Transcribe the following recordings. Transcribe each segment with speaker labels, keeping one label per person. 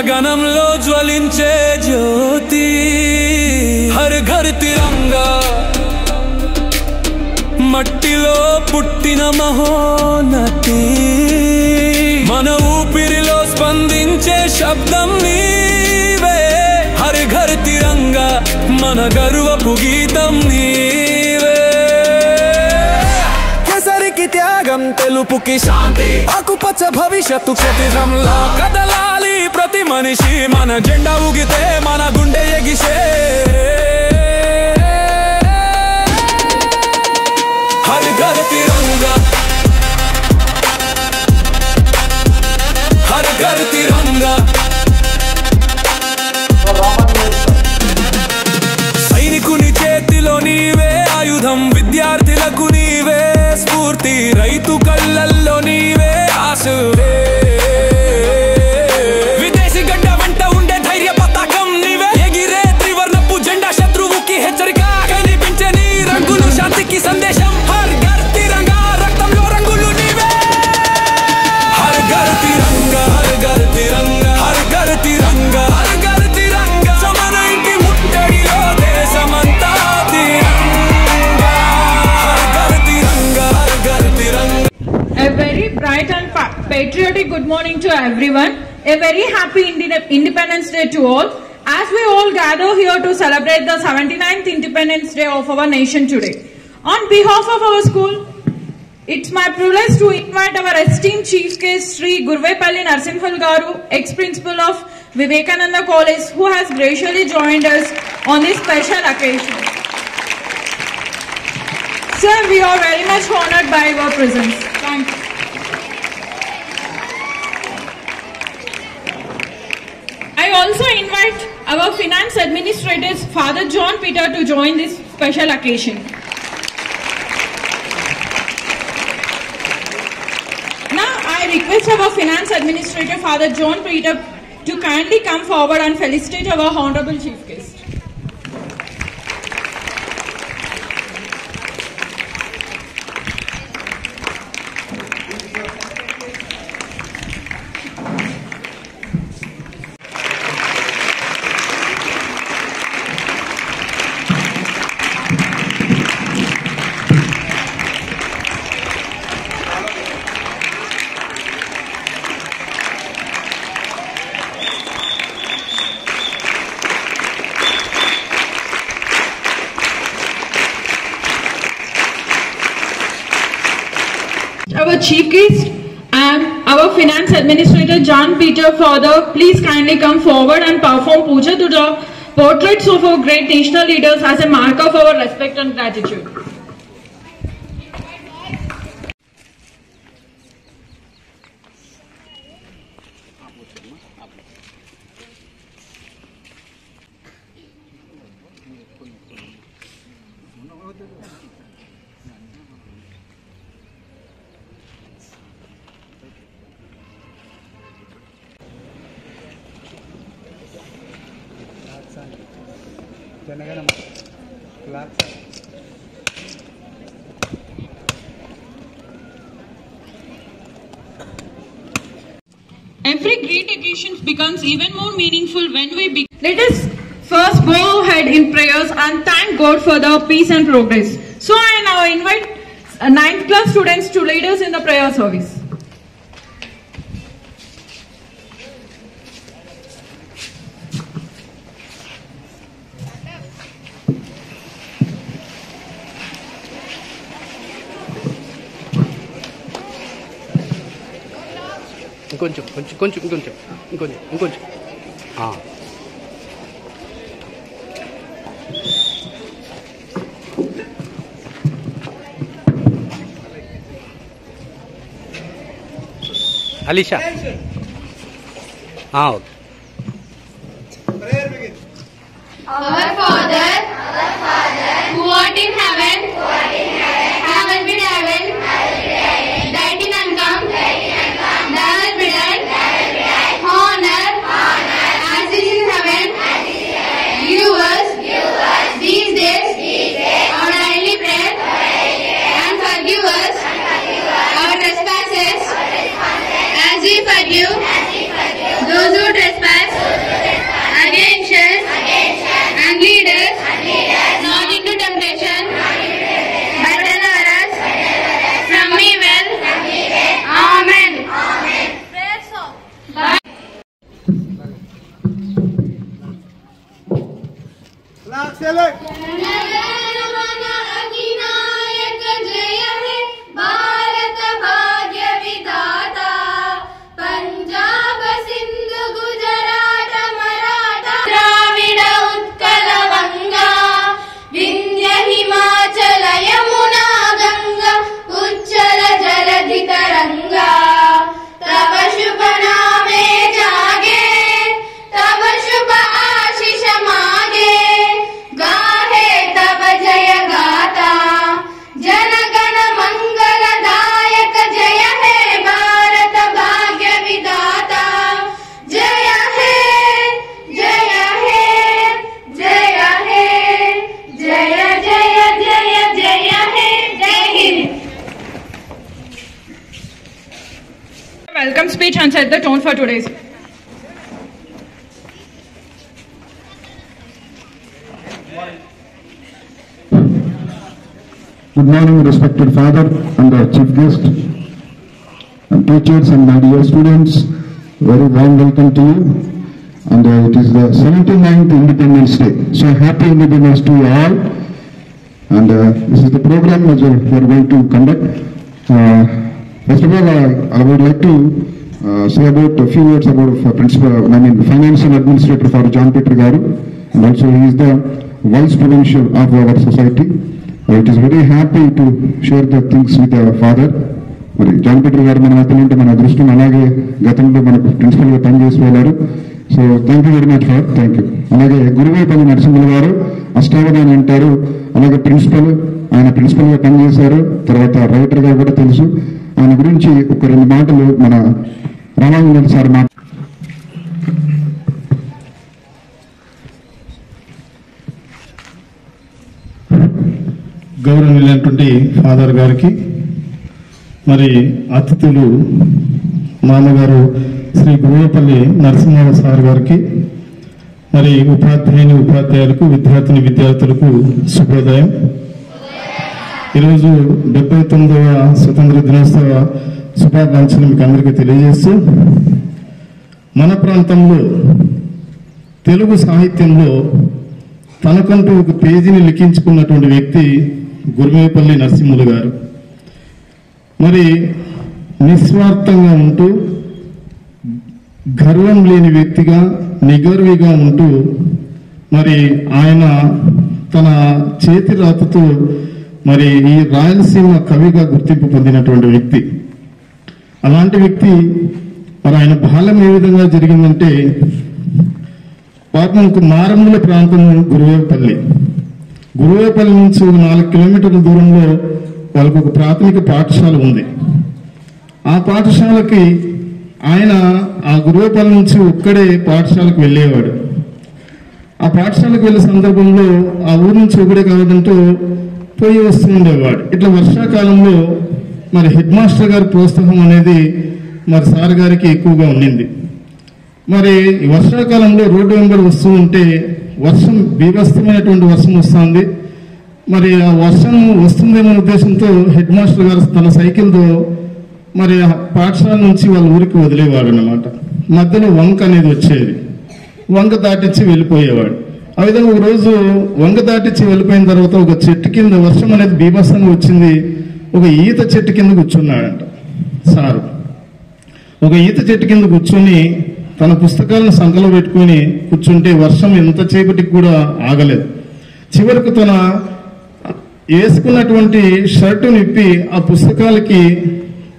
Speaker 1: గగనంలో జ్వలించే జ్యోతి హర్ ఘర్ తిరంగా మట్టిలో పుట్టిన మహోన్నతి మన ఊపిరిలో స్పందించే శబ్దం నీవే హర్ ఘర్ తిరంగా మన గర్వపు గీతం నీవే కేసరికి త్యాగం తెలుపుకి శాంతి ఆకుపచ్చ భవిష్యత్తు క్షతిరంలా కదలాలి ప్రతి మనిషి మన జెండా ఊగితే మన గుండె ఎగిసే हर घर तिरंगा हर घर तिरंगा సైనికుని చేతిలో నీవే ఆయుధం విద్యార్థులకు నీవే స్ఫూర్తి రైతు కళ్ళల్లో నీవే ఆశవే విదేశీ గడ్డ వెంట ఉండే ధైర్య పతాకం నీవే ఎగిరే త్రివర్ణపు జెండా శత్రువుకి హెచ్చరిక కనిపించే నీ రంగులు శాంతికి సందేశం
Speaker 2: Bright and patriotic good morning to everyone. A very happy Independence Day to all. As we all gather here to celebrate the 79th Independence Day of our nation today. On behalf of our school, it's my privilege to invite our esteemed Chief Guest Sri Gurvepalli Narsimhal Garu, ex-principal of Vivekananda College, who has graciously joined us on this special occasion. Sir, we are very much honored by your presence. Thank you. I also invite our finance administrators, Father John Peter, to join this special occasion. Now I request our finance administrator, Father John Peter, to kindly come forward and felicitate our honorable chief guest. Our chief guest and our finance administrator John Peter, Father, please kindly come forward and perform puja to the portraits of our great national leaders as a mark of our respect and gratitude. Every great occasion becomes even more meaningful when we begin. Let us first go ahead in prayers and thank God for the peace and progress. So I now invite 9th class students to lead us in the prayer service.
Speaker 3: ఇంకొంచెం Alisha okay.
Speaker 4: Our Father, who art in heaven, hallowed be thy name. Thy kingdom come, thy will be done, on earth as it is in heaven. Give us these days our daily bread, and forgive us our trespasses as we forgive those who trespass
Speaker 2: Welcome speech and set the tone for today's.
Speaker 3: Good morning, respected father and chief guest, and teachers and my dear students. Very warm welcome to you. And it is the 79th Independence Day. So happy Independence to you all. And this is the program which we are going to conduct. First of all, I would like to say about a few words about finance and administrator for John Peter Garu, and also he is the vice provincial of our society. It is very happy to share the things with the father. మరి John Peter గారు మన మధ్యలో ఉంటే మన అదృష్టం. అలాగే గతంలో మనకు ప్రిన్సిపల్గా పనిచేసి వెళ్ళారు. So thank you very much for thank you. అలాగే గురువేపల్లి నరసింహులు గారు అష్టావధాని అంటారు. అలాగే ఆయన ప్రిన్సిపల్గా పనిచేశారు. తర్వాత రైటర్గా కూడా తెలుసు. ఆయన గురించి ఒక 2 మాటలు మన రామాంజన్ సార్
Speaker 5: గౌరవనీయులైనటువంటి ఫాదర్ గారికి, మరి అతిథులు మామగారు శ్రీ గురువేపల్లి నరసింహ సార్ గారికి, మరి ఉపాధ్యాయులకు, విద్యార్థులకు శుభోదయం. ఈరోజు 79వ స్వతంత్ర దినోత్సవ శుభాకాంక్షలు మీకు అందరికీ తెలియజేస్తూ, మన ప్రాంతంలో తెలుగు సాహిత్యంలో తనకంటూ ఒక పేజీని లిఖించుకున్నటువంటి వ్యక్తి గురువేపల్లి నరసింహులు గారు. మరి నిస్వార్థంగా ఉంటూ, గర్వం లేని వ్యక్తిగా, నిగర్విగా ఉంటూ, మరి ఆయన తన చేతి రాతతో మరి ఈ రాయలసీమ కవిగా గుర్తింపు పొందినటువంటి వ్యక్తి. అలాంటి వ్యక్తి మరి ఆయన బాల్యం ఏ విధంగా జరిగిందంటే, పాపంకు మారముల ప్రాంతం గురువేపల్లి నుంచి 4 కిలోమీటర్ల దూరంలో వాళ్ళకు ఒక ప్రాథమిక పాఠశాల ఉంది. ఆ పాఠశాలకి ఆయన ఆ గురువేపల్లి నుంచి ఒక్కడే పాఠశాలకు వెళ్ళేవాడు. ఆ పాఠశాలకు వెళ్ళే సందర్భంలో ఆ ఊరు నుంచి ఒకడే కావడంతో పోయి వస్తూ ఉండేవాడు. ఇట్లా వర్షాకాలంలో మరి హెడ్ మాస్టర్ గారి ప్రోత్సాహం అనేది మరి సార్ గారికి ఎక్కువగా ఉండింది. మరి వర్షాకాలంలో రోడ్డు వెంబడి వస్తూ ఉంటే వర్షం బీభత్సమైనటువంటి వర్షం వస్తుంది. మరి ఆ వర్షం వస్తుందేమో ఉద్దేశంతో హెడ్ మాస్టర్ గారు తన సైకిల్తో మరి ఆ పాఠశాల నుంచి వాళ్ళ ఊరికి వదిలేవాడు అన్నమాట. మధ్యలో వంక అనేది వచ్చేది, వంక దాటించి వెళ్ళిపోయేవాడు. ఆ విధంగా ఒక రోజు వంక దాటించి వెళ్ళిపోయిన తర్వాత ఒక చెట్టు కింద, వర్షం అనేది బీభత్సంగా వచ్చింది, ఒక ఈత చెట్టు కింద కూర్చున్నాడంట సారు. ఒక ఈత చెట్టు కింద కూర్చొని తన పుస్తకాలను సంకలో పెట్టుకుని కూర్చుంటే వర్షం ఎంతసేపటికి కూడా ఆగలేదు. చివరకు తన వేసుకున్నటువంటి షర్టును ఇప్పి ఆ పుస్తకాలకి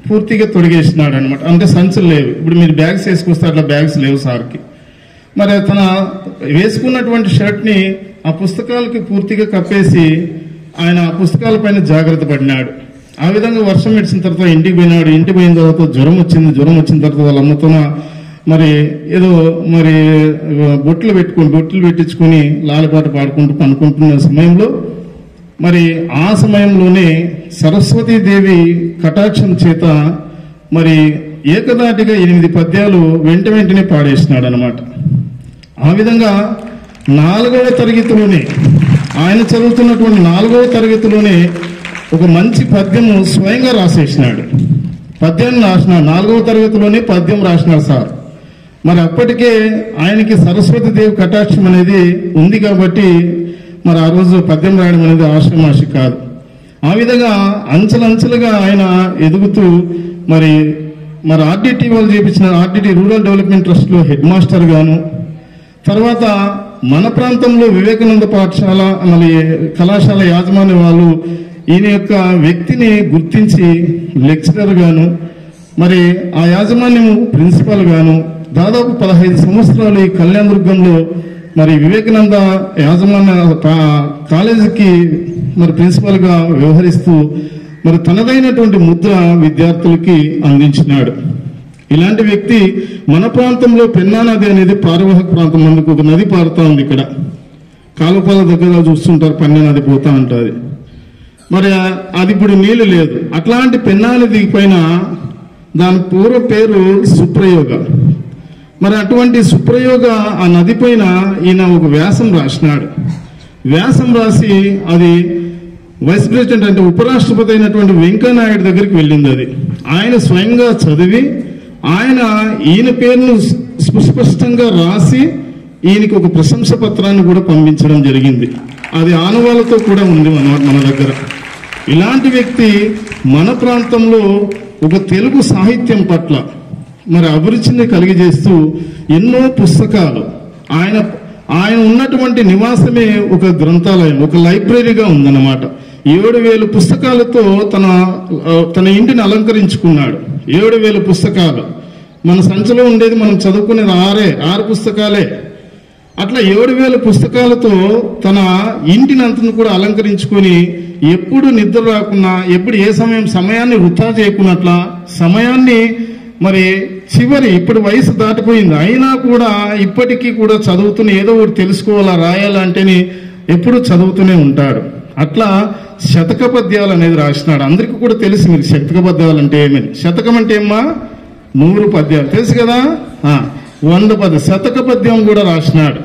Speaker 5: పూర్తిగా తొడిగేసినాడు అనమాట. అంటే సంచులు లేవు. ఇప్పుడు మీరు బ్యాగ్స్ వేసుకొస్తే అట్లా బ్యాగ్స్ లేవు సార్కి. మరి తన వేసుకున్నటువంటి షర్ట్ ని ఆ పుస్తకాలకి పూర్తిగా కప్పేసి ఆయన ఆ పుస్తకాల పైన జాగ్రత్త పడినాడు. ఆ విధంగా వర్షం ఇడిచిన తర్వాత ఇంటికి పోయినాడు. ఇంటికి పోయిన తర్వాత జ్వరం వచ్చిన తర్వాత వాళ్ళ అమ్మతోన మరి ఏదో మరి బొట్లు పెట్టించుకుని లాలపాట పాడుకుంటూ పనుకుంటున్న సమయంలో మరి ఆ సమయంలోనే సరస్వతీదేవి కటాక్షం చేత మరి ఏకదాటిగా 8 పద్యాలు వెంటనే పాడేసినాడు అనమాట. ఆ విధంగా 4వ తరగతిలోనే, ఆయన చదువుతున్నటువంటి 4వ తరగతిలోనే ఒక మంచి పద్యము స్వయంగా రాసేసినాడు. పద్యాన్ని రాసినాడు. 4వ తరగతిలోనే పద్యం రాసినాడు సార్. మరి అప్పటికే ఆయనకి సరస్వతీదేవి కటాక్షం అనేది ఉంది కాబట్టి మరి ఆ రోజు పద్యం రాయడం అనేది ఆషామాషి కాదు. ఆ విధంగా అంచెలంచెలుగా ఆయన ఎదుగుతూ మరి ఆర్డిటి వాళ్ళు చేపించిన ఆర్డిటి రూరల్ డెవలప్మెంట్ ట్రస్ట్లో హెడ్ మాస్టర్ గాను, తర్వాత మన ప్రాంతంలో వివేకానంద పాఠశాల మళ్ళీ కళాశాల యాజమాన్య వాళ్ళు ఈయన యొక్క వ్యక్తిని గుర్తించి లెక్చరర్ గాను, మరి ఆ యాజమాన్యం ప్రిన్సిపాల్ గాను దాదాపు 15 సంవత్సరాలు ఈ కళ్యాణదుర్గంలో మరి వివేకానంద యాజమాన్య కాలేజీకి మరి ప్రిన్సిపాల్ గా వ్యవహరిస్తూ మరి తనదైనటువంటి ముద్ర విద్యార్థులకి అందించినాడు. ఇలాంటి వ్యక్తి మన ప్రాంతంలో పెన్నా నది అనేది పారివాహక ప్రాంతం, అందుకు ఒక నది పారుతా ఉంది. ఇక్కడ కాలువల దగ్గర చూస్తుంటారు, పెన్నా నది పోతా ఉంటుంది. మరి అది ఇప్పుడు నీళ్లు లేదు. అట్లాంటి పెన్నా నది పైన దాని పూర్వ పేరు సుప్రయోగ. మరి అటువంటి సుప్రయోగ ఆ నది పైన ఈయన ఒక వ్యాసం రాసినాడు. వ్యాసం రాసి అది వైస్ ప్రెసిడెంట్ అంటే ఉపరాష్ట్రపతి అయినటువంటి వెంకయ్యనాయుడు దగ్గరికి వెళ్ళింది. అది ఆయన స్వయంగా చదివి ఈయన పేరును సుస్పష్టంగా రాసి ఈయనకి ఒక ప్రశంస పత్రాన్ని కూడా పంపించడం జరిగింది. అది ఆనవాళ్ళతో కూడా ఉంది మన దగ్గర. ఇలాంటి వ్యక్తి మన ప్రాంతంలో ఒక తెలుగు సాహిత్యం పట్ల మరి అభిరుచిని కలిగజేస్తూ ఎన్నో పుస్తకాలు, ఆయన ఉన్నటువంటి నివాసమే ఒక గ్రంథాలయం, ఒక లైబ్రరీగా ఉందన్నమాట. 7,000 పుస్తకాలతో తన ఇంటిని అలంకరించుకున్నాడు. 7,000 పుస్తకాలు. మన సంచిలో ఉండేది మనం చదువుకునేది 6 పుస్తకాలే. అట్లా 7,000 పుస్తకాలతో తన ఇంటిని అంతను కూడా అలంకరించుకొని ఎప్పుడు నిద్ర రాకున్నా, ఎప్పుడు ఏ సమయాన్ని వృధా చేయకున్నట్లా సమయాన్ని మరి ఇప్పుడు వయసు దాటిపోయింది అయినా కూడా ఇప్పటికీ కూడా చదువుతూనే ఏదో ఒకటి తెలుసుకోవాలా, రాయాలంటేనే ఎప్పుడు చదువుతూనే ఉంటాడు. అట్లా శతక పద్యాలు అనేది రాసినాడు. అందరికీ కూడా తెలుసు మీరు శతక పద్యాలు అంటే ఏమని. శతకం అంటే ఏమ్మా 100 పద్యాలు తెలుసు కదా. 100 పద్యాలు శతక పద్యం కూడా రాసినాడు.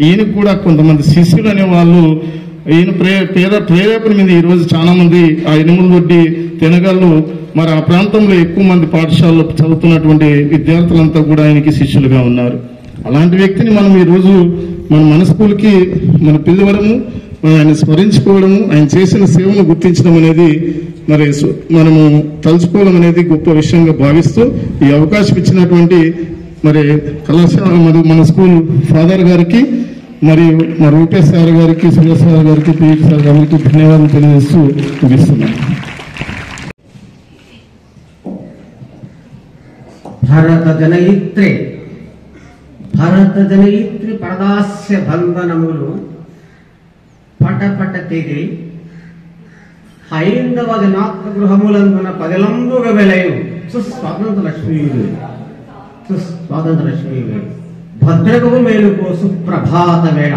Speaker 5: ఈయనకు కూడా కొంతమంది శిష్యులు అనే వాళ్ళు ఈయన ప్రేరేపణ మీద ఈరోజు చాలా మంది ఆ ఎనుములదొడ్డి తెనగళ్ళు మరి ఆ ప్రాంతంలో ఎక్కువ మంది పాఠశాలలో చదువుతున్నటువంటి విద్యార్థులంతా కూడా ఆయనకి శిష్యులుగా ఉన్నారు. అలాంటి వ్యక్తిని మనం ఈరోజు మన స్కూల్కి పిలవడము, ఆయన స్మరించుకోవడము, ఆయన చేసిన సేవను గుర్తించడం అనేది మరి మనము తలుచుకోవడం అనేది గొప్ప విషయంగా భావిస్తూ ఈ అవకాశం ఇచ్చినటువంటి మరి కళాశాల మన స్కూల్ ఫాదర్ గారికి మరియు మా రూపేష్ సార్ గారికి, సురేష్ సార్ గారికి, పీఈటీ సార్ గారికి ధన్యవాదాలు తెలియజేస్తూ ముగిస్తున్నాను.
Speaker 6: భరత జనయిత్రి పరదాస్య బంధనములు పటపట తెగి హైందవ జనాత్మ గృహములందున పదిలంబుగా వెలయు సుస్వాతంత్ర లక్ష్మీ భద్రకము మేలుకో సుప్రభాత వేళ.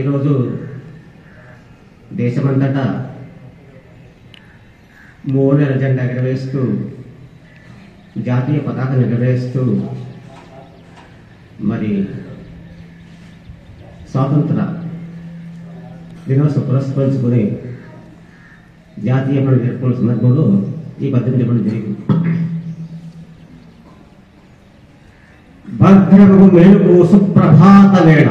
Speaker 6: ఈరోజు దేశమంతటా మోనెల జెండా ఎగరవేస్తూ, జాతీయ పతాకం ఎగరవేస్తూ మరి స్వాతంత్ర దినోత్సవం పురస్కరించుకుని జాతీయ పండుగ జరుపుకునే సందర్భంలో ఈ పద్యం చెప్పడం జరిగింది. భద్రము మేలుకు సుప్రభాత వేళ.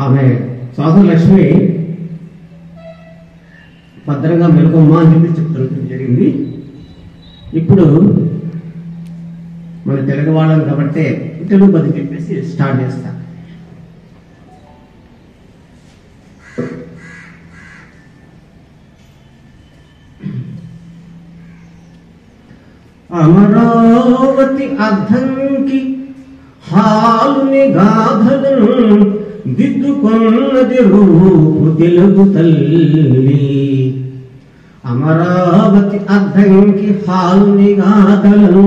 Speaker 6: ఆమె స్వాతంత్ర లక్ష్మి భద్రంగా మెలుగుమ్మా అని చెప్పి చెప్తున్నట్టు జరిగింది. ఇప్పుడు మన తెలుగు వాళ్ళని కాబట్టి తెలుగు పద్యం చెప్పేసి స్టార్ట్ చేస్తా. అమరావతి అర్ధంకి హాలుని గాథలను దిద్దుకొన్నది రూపు తెలుగు తల్లి. అమరావతి అర్ధంకి హాలుని గాథలను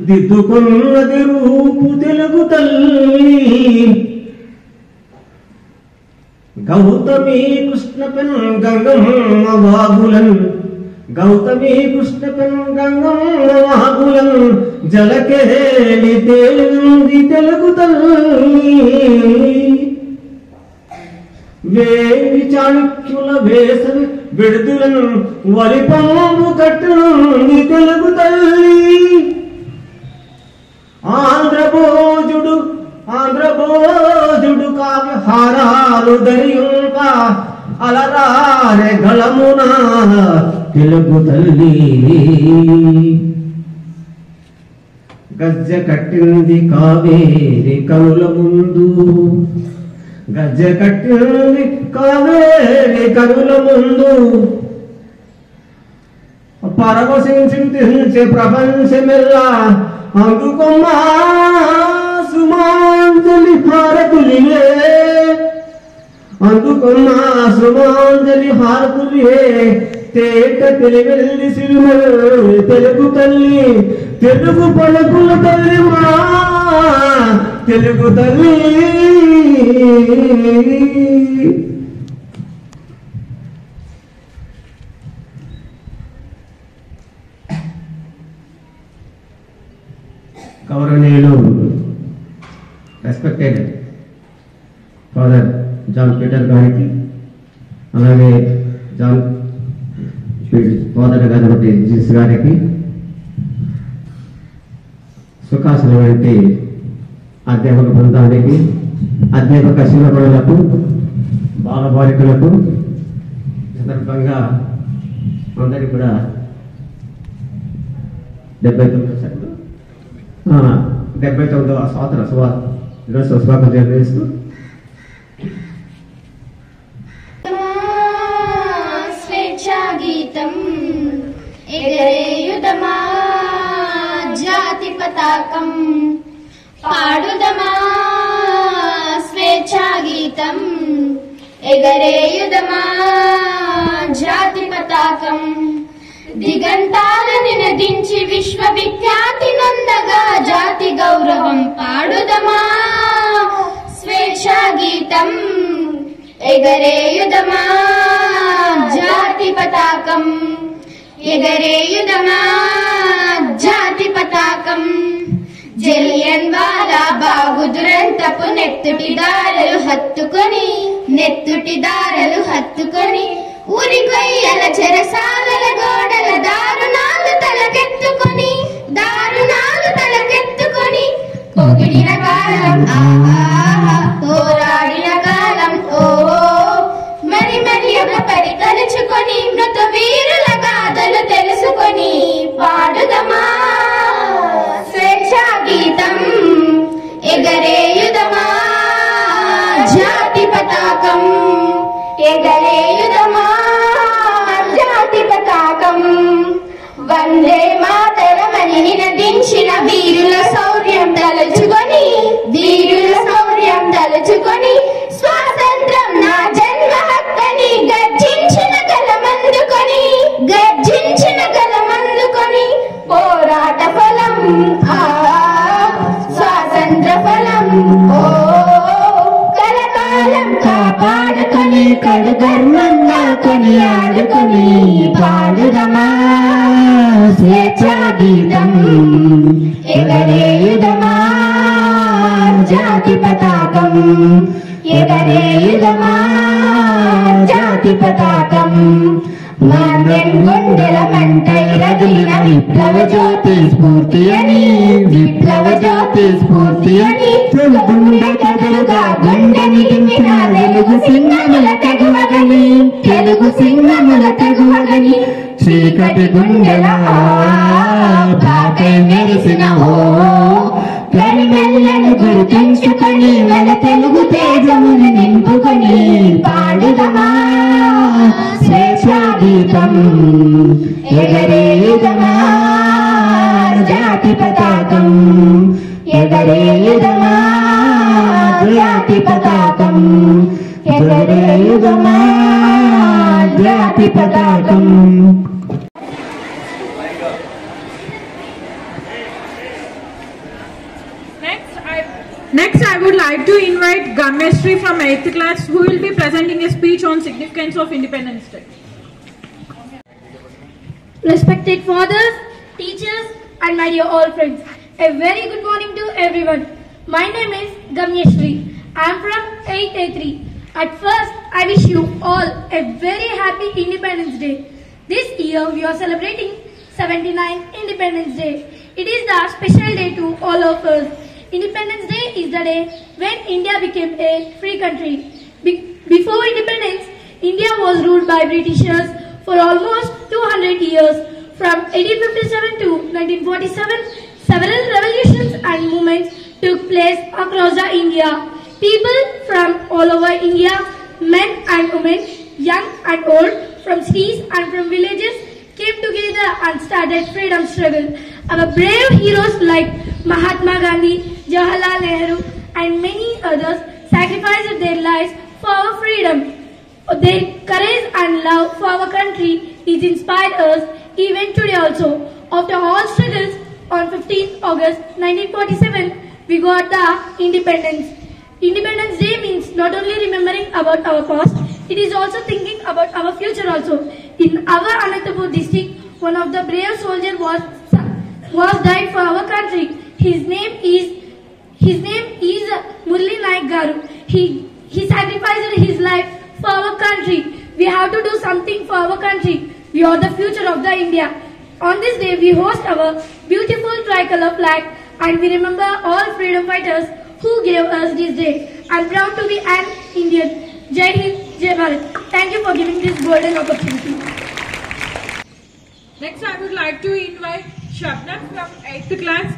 Speaker 6: దిద్దుకొన్నది రూపు తెలుగు తల్లి. గౌతమి కృష్ణ పెన్ గంగమ్మ వాగులను జలకేలి తేలింది తెలుగు తల్లి. వేయి చాణక్యుల వేసవి విడుదలను వరిపంపు కట్టునుంది తెలుగు తల్లి. ఆంధ్రభోజుడు తెలుగు తల్లి గజ్జె కట్టింది కావేరి కనుల ముందు గజ్జె కట్టింది కావేరి కనుల ముందు పరవశించే ప్రపంచమెల్లా అందుకుమ్మా సుమాంజలి హారతులివే అందుకుమ్మా సుమాంజలి హారతులివే తేట తెలివెల్లి సిరుమలు తెలుగు తల్లి తెలుగు పలుకుల తల్లి మా తెలుగు తల్లి గౌరవనీయులు రెస్పెక్టెడ్ ఫాదర్ జాన్ పీటర్ గారికి అలాగే జాన్ ఫాదర్ గారి జీస్ గారికి సుఖాసన వంటి అధ్యాపక బృందానికి అధ్యాపక శివకులకు బాలబాలికలకు సందర్భంగా అందరికీ కూడా 79వ స్వాతంత్ర దినోత్సవ శుభాకాంక్షలు తెలియజేస్తూ
Speaker 4: స్వేచ్ఛా గీతం ఎగరేయుదమా జాతి పతాకం పాడుదమా స్వేచ్ఛా గీతం ఎగరేయుదమా జాతి పతాకం దిగంతాలను నదించి విశ్వవిఖ్యాతి నందగా జాతి గౌరవం పాడుదమా స్వేచ్ఛా గీతం ఎగరేయుదమా జాతి పతాకం ఎగరేయుదమా జాతి పతాకం జలియన్ వాలా బాగు దురంతపు నెత్తుటి దారలు హత్తుకొని ఊరి కొయ్యల చెరసాలల గోడల దారుణాలు తలకెత్తుకొని పొగిడిన కాలం పోరాడిన కాలం మరి ఒక పడి కలుచుకొని మృత వీరుల గాథలు తెలుసుకొని పాడుదమా స్వేచ్ఛా గీతం ఎగరేయుదమా జాతి పతాకం ఎగరేయుదమా జాతి పతాకం వందే మాతరమని నినదించిన వీరుల శౌర్యం తలుచుకొని స్వాతంత్రం నా జన్మ హక్కని గర్జించిన గలమందుకొని పోరాట ఫలం స్వాతంత్ర ఫలం కలకాలం కాపాడుకొని కడుగర్మంగా కొనియాడుకొని పాడుదమా స్వేచ్ఛా గీతం ఎగరేయుదమా జాతి పతాకం ఎగరేయుదమా జాతి పతాకం మాంద్యం గుండెల మంటై రగిలిన విప్లవ జ్యోతి స్ఫూర్తి అని గుండె కదులుగా గుండెని దింపిన తెలుగు సింహముల తెగువగని చీకటి గుండెల పాకై మెరిసిన కరిమెల్లను గుర్తించుకొని మన తెలుగు తేజముని నింపుకొని పాడుదమా స్వేచ్ఛా గీతం ఎగరేయుదమా జాతి పతాకం ఎగరేయుదమా జాతి పతాకం ఎగరేయుదమా జాతి పతాకం
Speaker 2: Next, I would like to invite Gameshri from 8th class, who will be presenting a speech on significance of Independence Day.
Speaker 7: Respected fathers, teachers, and my dear all friends, a very good morning to everyone. My name is Gameshri. I am from 8A3. At first, I wish you all a very happy Independence Day. This year, we are celebrating 79th Independence Day. It is the special day to all of us. Independence Day is the day when India became a free country. Before independence, India was ruled by Britishers for almost 200 years. From 1857 to 1947, several revolutions and movements took place across the India. People from all over India, men and women, young and old, from cities and from villages, came together and started freedom struggle. Our brave heroes like Mahatma Gandhi, Jawaharlal Nehru and many others sacrificed their lives for our freedom. Their courage and love for our country is inspired us even today also. After all struggles, on 15th August 1947, we got the independence. Independence Day means not only remembering about our past, it is also thinking about our future also. In our Anantapur district, one of the brave soldiers was died for our country. His name is Murli Naik Garu. He sacrificed his life for our country. We have to do something for our country. We are the future of the India. On this day, we host our beautiful tricolor flag and we remember all freedom fighters who gave us this day. I am proud to be an Indian. Jai Hind, Jai Bharat. Thank you for giving this golden opportunity.
Speaker 2: Next, I would like to invite Shabnam from 8th class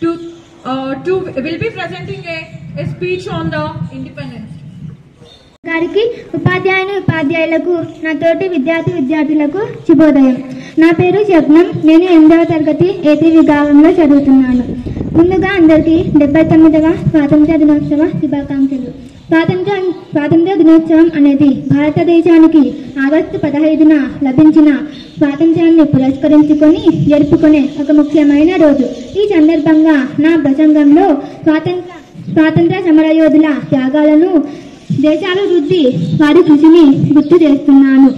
Speaker 2: will be presenting a speech on the independence.
Speaker 8: గారికి ఉపాధ్యాయులకు నా తోటి విద్యార్థులకు శుభోదయం. నా పేరు శబ్నం. నేను 8వ తరగతి ఏపీ విభాగంలో చదువుతున్నాను. ముందుగా అందరికీ 79వ స్వాతంత్ర దినోత్సవ శుభాకాంక్షలు. స్వాతంత్ర దినోత్సవం అనేది భారతదేశానికి ఆగస్టు 15న లభించిన స్వాతంత్ర్యాన్ని పురస్కరించుకొని జరుపుకునే ఒక ముఖ్యమైన రోజు. ఈ సందర్భంగా నా ప్రసంగంలో స్వాతంత్ర సమరయోధుల త్యాగాలను, దేశాభివృద్ధి వారి కృషిని గుర్తు చేస్తున్నాను.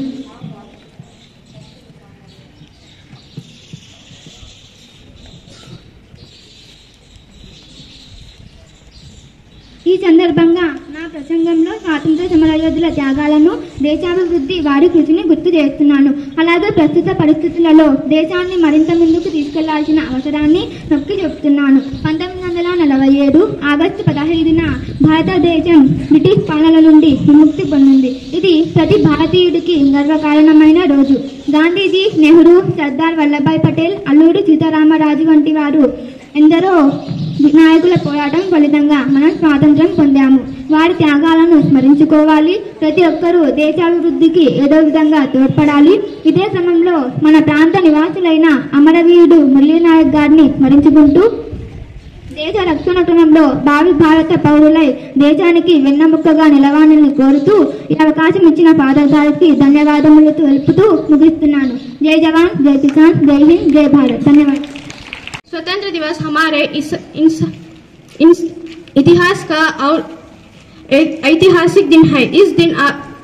Speaker 8: ఈ సందర్భంగా నా ప్రసంగంలో స్వాతంత్ర సమరయోధుల త్యాగాలను, దేశాభివృద్ధి వారి కృషిని గుర్తు చేస్తున్నాను. అలాగే ప్రస్తుత పరిస్థితులలో దేశాన్ని మరింత ముందుకు తీసుకెళ్లాల్సిన అవసరాన్ని నొక్కి చెబుతున్నాను. 1947 ఆగస్టు 15న భారతదేశం బ్రిటిష్ పాలన నుండి విముక్తి పొందింది. ఇది ప్రతి భారతీయుడికి గర్వకారణమైన రోజు. గాంధీజీ, నెహ్రూ, సర్దార్ వల్లభాయ్ పటేల్, అల్లూరి సీతారామరాజు వంటి వారు ఎందరో నాయకుల పోరాటం ఫలితంగా మనం స్వాతంత్ర్యం పొందాము. వారి త్యాగాలను స్మరించుకోవాలి. ప్రతి ఒక్కరూ దేశాభివృద్ధికి ఏదో విధంగా తోడ్పడాలి. ఇదే క్రమంలో మన ప్రాంత నివాసులైన అమరవీరుడు మురళీ నాయక్ గారిని స్మరించుకుంటూ దేశ రక్షణ క్రమంలో భావి భారత పౌరులై దేశానికి వెన్నముక్కగా నిలవాలని కోరుతూ ఈ అవకాశం ఇచ్చిన ఫాదర్ గారికి ధన్యవాదములు తెలుపుతూ ముగిస్తున్నాను. జై జవాన్, జై కిసాన్, జై హింద్, జై భారత్. ధన్యవాదాలు.
Speaker 4: स्वतंत्र दिवस हमारे इस इतिहास का और एक ऐतिहासिक दिन है। इस दिन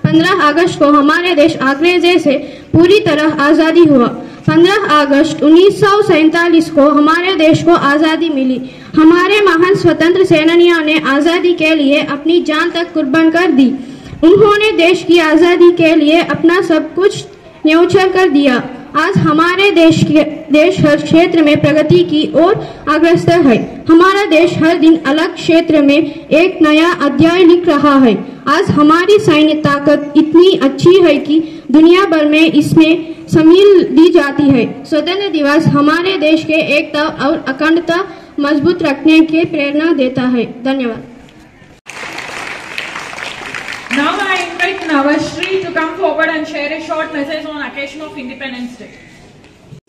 Speaker 4: 15 अगस्त को हमारे देश अंग्रेजों से पूरी तरह आज़ादी हुआ। 15 अगस्त 1947 को हमारे देश को आज़ादी मिली। हमारे महान स्वतंत्र सेनानियों ने आज़ादी के लिए अपनी जान तक कुर्बान कर दी। उन्होंने देश की आज़ादी के लिए अपना सब कुछ न्यौछावर कर दिया। आज हमारे देश हर क्षेत्र में प्रगति की ओर अग्रसर है। हमारा देश हर दिन अलग क्षेत्र में एक नया अध्याय लिख रहा है। आज हमारी सैन्य ताकत इतनी अच्छी है कि दुनिया भर में इसमें शामिल दी जाती है। स्वतंत्र दिवस हमारे देश के एकता और अखंडता मजबूत रखने की प्रेरणा देता है। धन्यवाद।
Speaker 2: Now I invite Navashri to come forward and share a short message on occasion of Independence Day.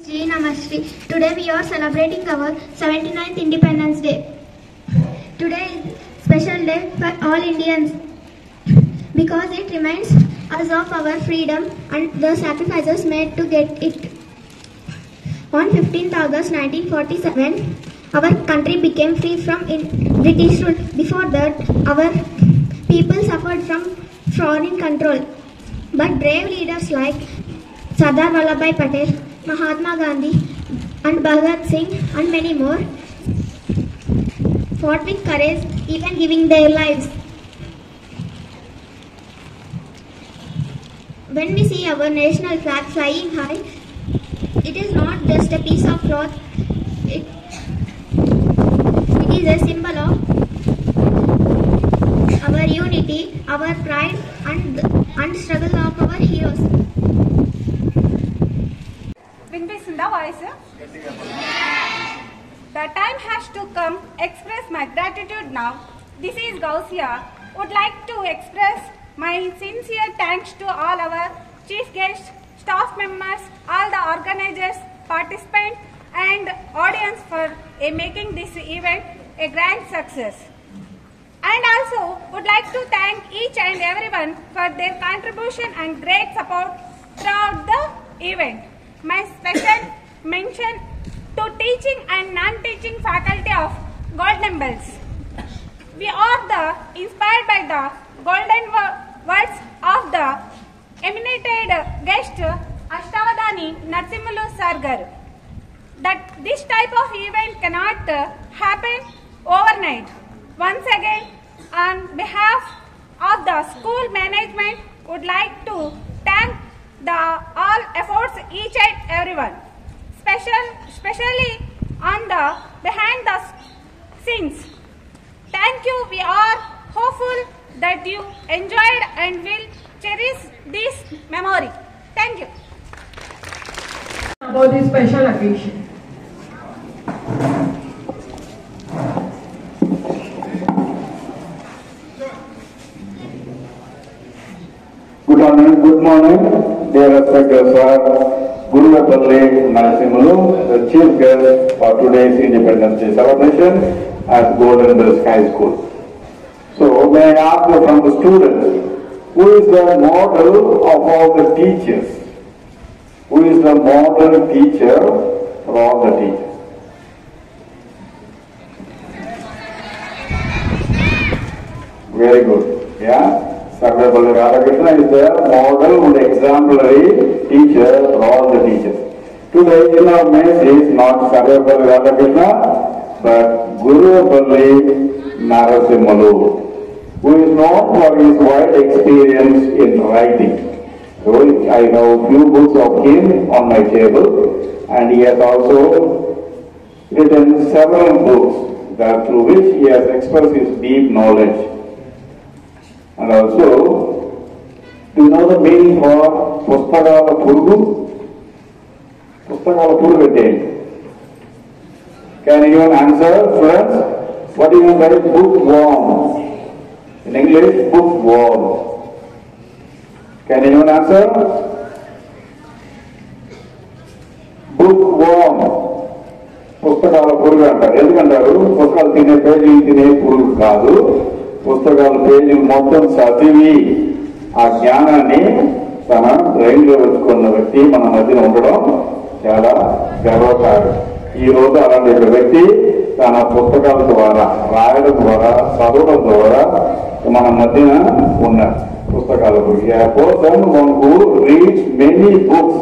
Speaker 8: Shri Namaste. Today we are celebrating our 79th Independence Day. Today is special day for all Indians because it reminds us of our freedom and the sacrifices made to get it. On 15th August 1947, our country became free from British rule. Before that, our people suffered from foreign control. But brave leaders like Sardar Vallabhbhai Patel, Mahatma Gandhi and Bhagat Singh and many more fought with courage, even giving their lives. When we see our national flag flying high, it is not just a piece of cloth, it is a symbol of our unity, our pride and struggle of our heroes.
Speaker 9: voice? The time has to come express my gratitude now. This is Gausia. Would like to express my sincere thanks to all our chief guests, staff members, all the organizers, participants and audience for making this event a grand success. And also would like to thank each and everyone for their contribution and great support throughout the event. My special mention to teaching and non-teaching faculty of Golden Bells. We are inspired by the golden words of the eminent guest Ashtavadani Narsimulu Sir Garu. That this type of event cannot happen overnight. Once again, on behalf of the school management, would like to thank the all efforts each and everyone. Especially on the behind the scenes. Thank you. We are hopeful that you enjoyed and will cherish this memory. Thank you.
Speaker 2: About this special occasion.
Speaker 3: Good morning, dear respected sir, Guruvepalli Narasimhalu, the chief guest for today's Independence Day celebration at Golden Bells High School. So, may I ask you from the students, who is the model of all the teachers? Who is the model teacher for all the teachers? Very good. Yeah. Sarvepalli Radhakrishna is the model and exemplary teacher for all the teachers. Today in our midst is not Sarvepalli Radhakrishna but Guruvepalli Narasimhalu, who is known for his wide experience in writing. So I have few books of him on my table and he has also written several books through which he has expressed his deep knowledge. And also, do you know the meaning for Pustakala Purugu? Pustakala Purugu again. Can anyone answer, friends? What do you mean by bookworm? In English, bookworm. Can anyone answer? Bookworm. Pustakala Purugu antaru. Endukantaru పుస్తకాలు తినే పేజీలు తినే పురుగు కాదు. పుస్తకాలు page మొత్తం చదివి ఆ జ్ఞానాన్ని తన బ్రెయిన్ లో పెట్టుకున్న వ్యక్తి మన మధ్యన ఉండడం చాలా గర్వకారణం. ఈ రోజు అలాంటి ఒక వ్యక్తి తన పుస్తకాల ద్వారా రాయడం ద్వారా చదవడం ద్వారా మన మధ్యన ఉన్నారు. పుస్తకాల గురించి a person who reads many books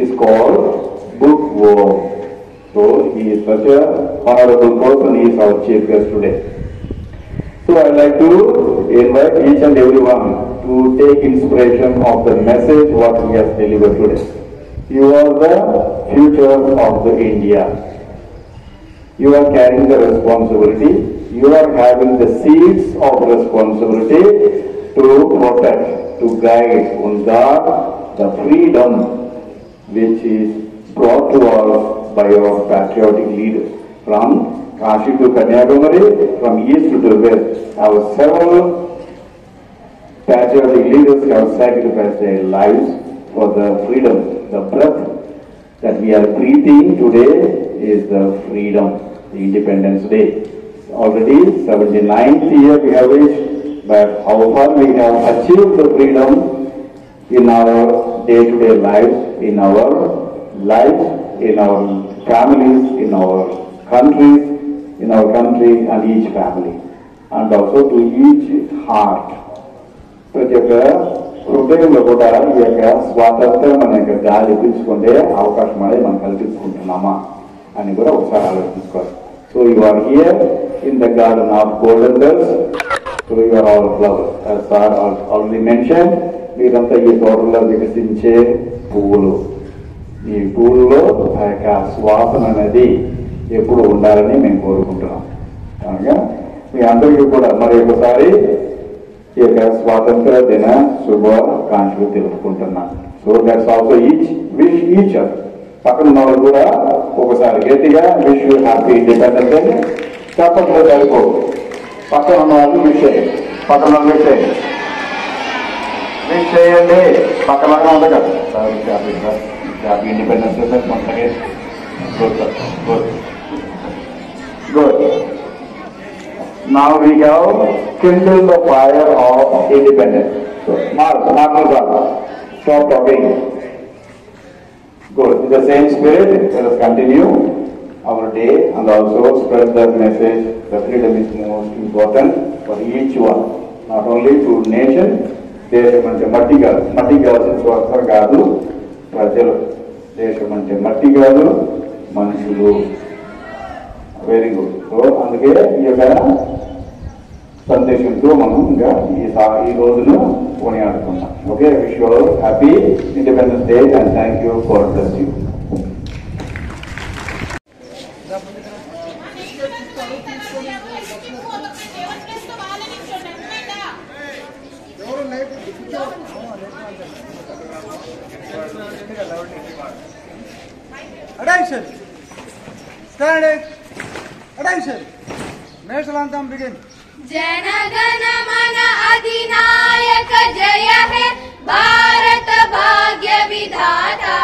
Speaker 3: is called bookworm. So he is such a honorable person. He is our chief guest today. So I would like to invite each and everyone to take inspiration of the message what he has delivered today. You are the future of the India. You are carrying the responsibility. You are having the seeds of responsibility to protect, to guide, and guard the freedom which is brought to us by our patriotic leaders. From Kashi to Kanyakumari, from east to west, our several patriotic leaders have sacrificed their lives for the freedom. The breath that we are breathing today is the freedom, the Independence Day. Already 79th year we have reached, but how far we have achieved the freedom in our day-to-day lives, in our families, in our countries, in our country and each family, and also to each heart. ప్రతి ఒక్క హృదయంలో కూడా ఈ యొక్క స్వాతంత్రం అనే యొక్క గాలి పీల్చుకుంటే అవకాశం అనేది మనం కల్పించుకుంటున్నామా అని కూడా ఒకసారి ఆలోచించుకోవాలి. So you are here in the garden of golden bells. So you are all flowers. As sir already mention, మీరంతా ఈ తోటలో వికసించే పువ్వులు. ఈ పువ్వుల్లో ఆ యొక్క శ్వాసన అనేది ఎప్పుడు ఉండాలని మేము కోరుకుంటున్నాం. కనుక మీ అందరికీ కూడా మరి ఒకసారి ఈ యొక్క స్వాతంత్ర దిన శుభాకాంక్షలు తెలుపుకుంటున్నాను. So that's also wish each other పక్కన ఉన్న వాళ్ళు కూడా ఒకసారి గట్టిగా wish you happy independence day చెప్పట్లో సరిపో. పక్కన ఉన్న వాళ్ళు విష్ చేయండి, పక్కన వాళ్ళు విష్ చేయండి. పక్కన ఉంది కదా హ్యాపీ ఇండిపెండెన్స్ డే సార్. మొత్తగా good. Now we have kindled the fire of independence. So, Mark, stop talking. Good. In the same spirit, let us continue our day and also spread the message that freedom is most important for each one. Not only to nation, దేశం అంటే మట్టి కాదు స్వార్థం కాదు, ప్రజలు. దేశం అంటే మట్టి కాదు, మనుషులు. Very good. సో అందుకే ఈ యొక్క సందేశంతో మనం ఇంకా ఈ రోజును కొనియాడుతున్నాం. Okay, wish you all happy independence day and thank you for blessing.
Speaker 10: Attention! Standing! Attention! National anthem begin.
Speaker 4: Jana Gana Mana Adhinayaka Jaya Hai Bharat Bhagya Vidhata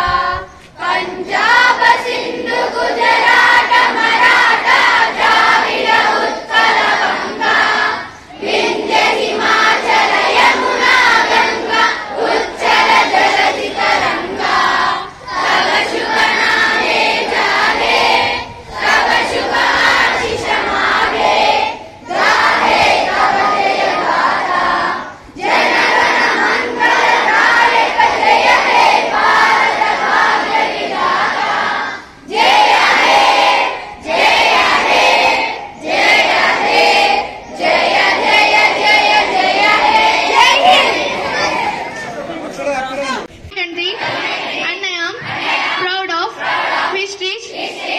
Speaker 4: Punjab Sindhu Gujarat Maratha Dravida Utkala Vanga Vindhya Himachala Yamuna Ganga Uchala Jalati Taranga Tava Shubha Naame Jage Tava Shubha Ashisha Mage Gahe Tava Jaya Gata Jana Gana Mangala Dayaka Jaya He Bharata Bhagya Vidhata Jaya He Jaya He Jaya He Jaya Jaya Jaya Jaya He Jai Hind.
Speaker 7: Country, and I am proud of history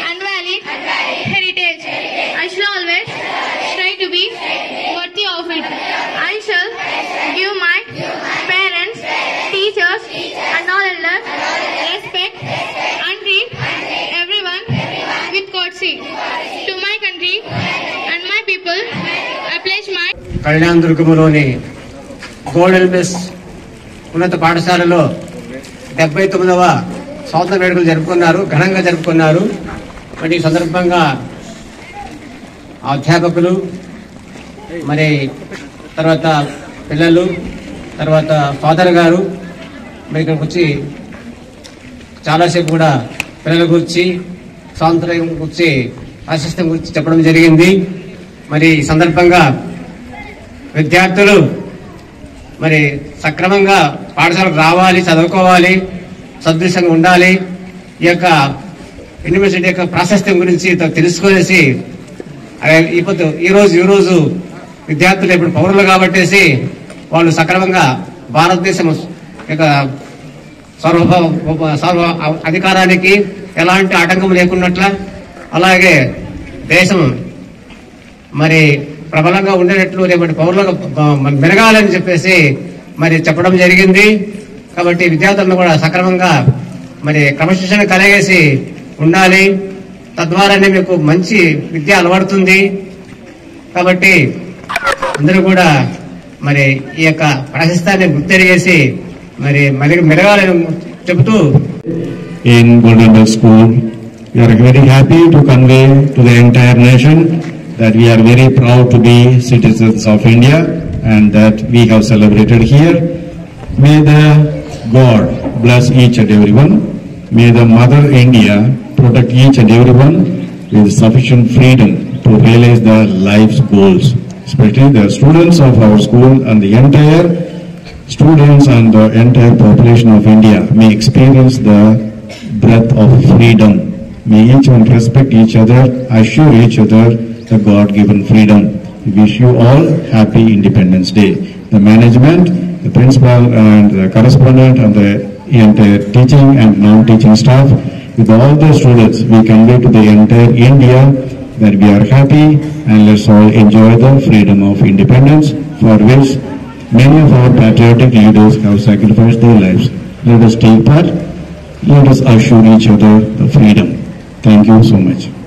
Speaker 7: and valid heritage. I shall always strive to be worthy of it. I shall give my parents, teachers, and all elders respect and treat everyone with courtesy. To my country and my people, I pledge my
Speaker 11: కళ్యాణదుర్గంలోని golden miss ఉన్నత పాఠశాలలో 79వ స్వాతంత్ర వేడుకలు ఘనంగా జరుపుకున్నారు. మరి ఈ సందర్భంగా అధ్యాపకులు, మరి తర్వాత పిల్లలు, తర్వాత ఫాదర్ గారు మరి ఇక్కడికి వచ్చి చాలాసేపు కూడా పిల్లల గురించి, స్వాతంత్ర్యం గురించి, రాష్ట్రం గురించి చెప్పడం జరిగింది. మరి ఈ సందర్భంగా విద్యార్థులు మరి సక్రమంగా పాఠశాలకు రావాలి, చదువుకోవాలి, సదృశంగా ఉండాలి. ఈ యొక్క యూనివర్సిటీ యొక్క ప్రాశస్త్యం గురించి తెలుసుకునేసి ఈరోజు విద్యార్థులు ఇప్పుడు పౌరులు కాబట్టేసి వాళ్ళు సక్రమంగా భారతదేశం యొక్క సర్వ అధికారానికి ఎలాంటి ఆటంకం లేకున్నట్ల, అలాగే దేశం మరి ప్రబలంగా ఉండేటట్లు రేపటి పౌరులకు మెరగాలని చెప్పేసి మరి చెప్పడం జరిగింది. కాబట్టి విద్యార్థులను కూడా సక్రమంగా మరి క్రమశిక్షణ కలిగేసి ఉండాలి. తద్వారానే మీకు మంచి విద్య అలవడుతుంది. కాబట్టి అందరూ కూడా మరి ఈ యొక్క ప్రాశస్త్యాన్ని గుర్తెరిగేసి మరి మెరగాలని చెబుతూ
Speaker 12: in Golden Bell School, we are very happy to convey to the entire nation that we are very proud to be citizens of India and that we have celebrated here. May the God bless each and everyone. May the Mother India protect each and everyone with sufficient freedom to realize their life's goals, especially the students of our school and the entire students and the entire population of India may experience the breath of freedom. May each one respect each other, assure each other the God-given freedom. We wish you all happy Independence Day. The management, the principal and the correspondent and the entire teaching and non-teaching staff, with all the students, we convey to the entire India that we are happy and let's all enjoy the freedom of independence for which many of our patriotic leaders have sacrificed their lives. Let us take part let us assure each other the freedom. Thank you so much.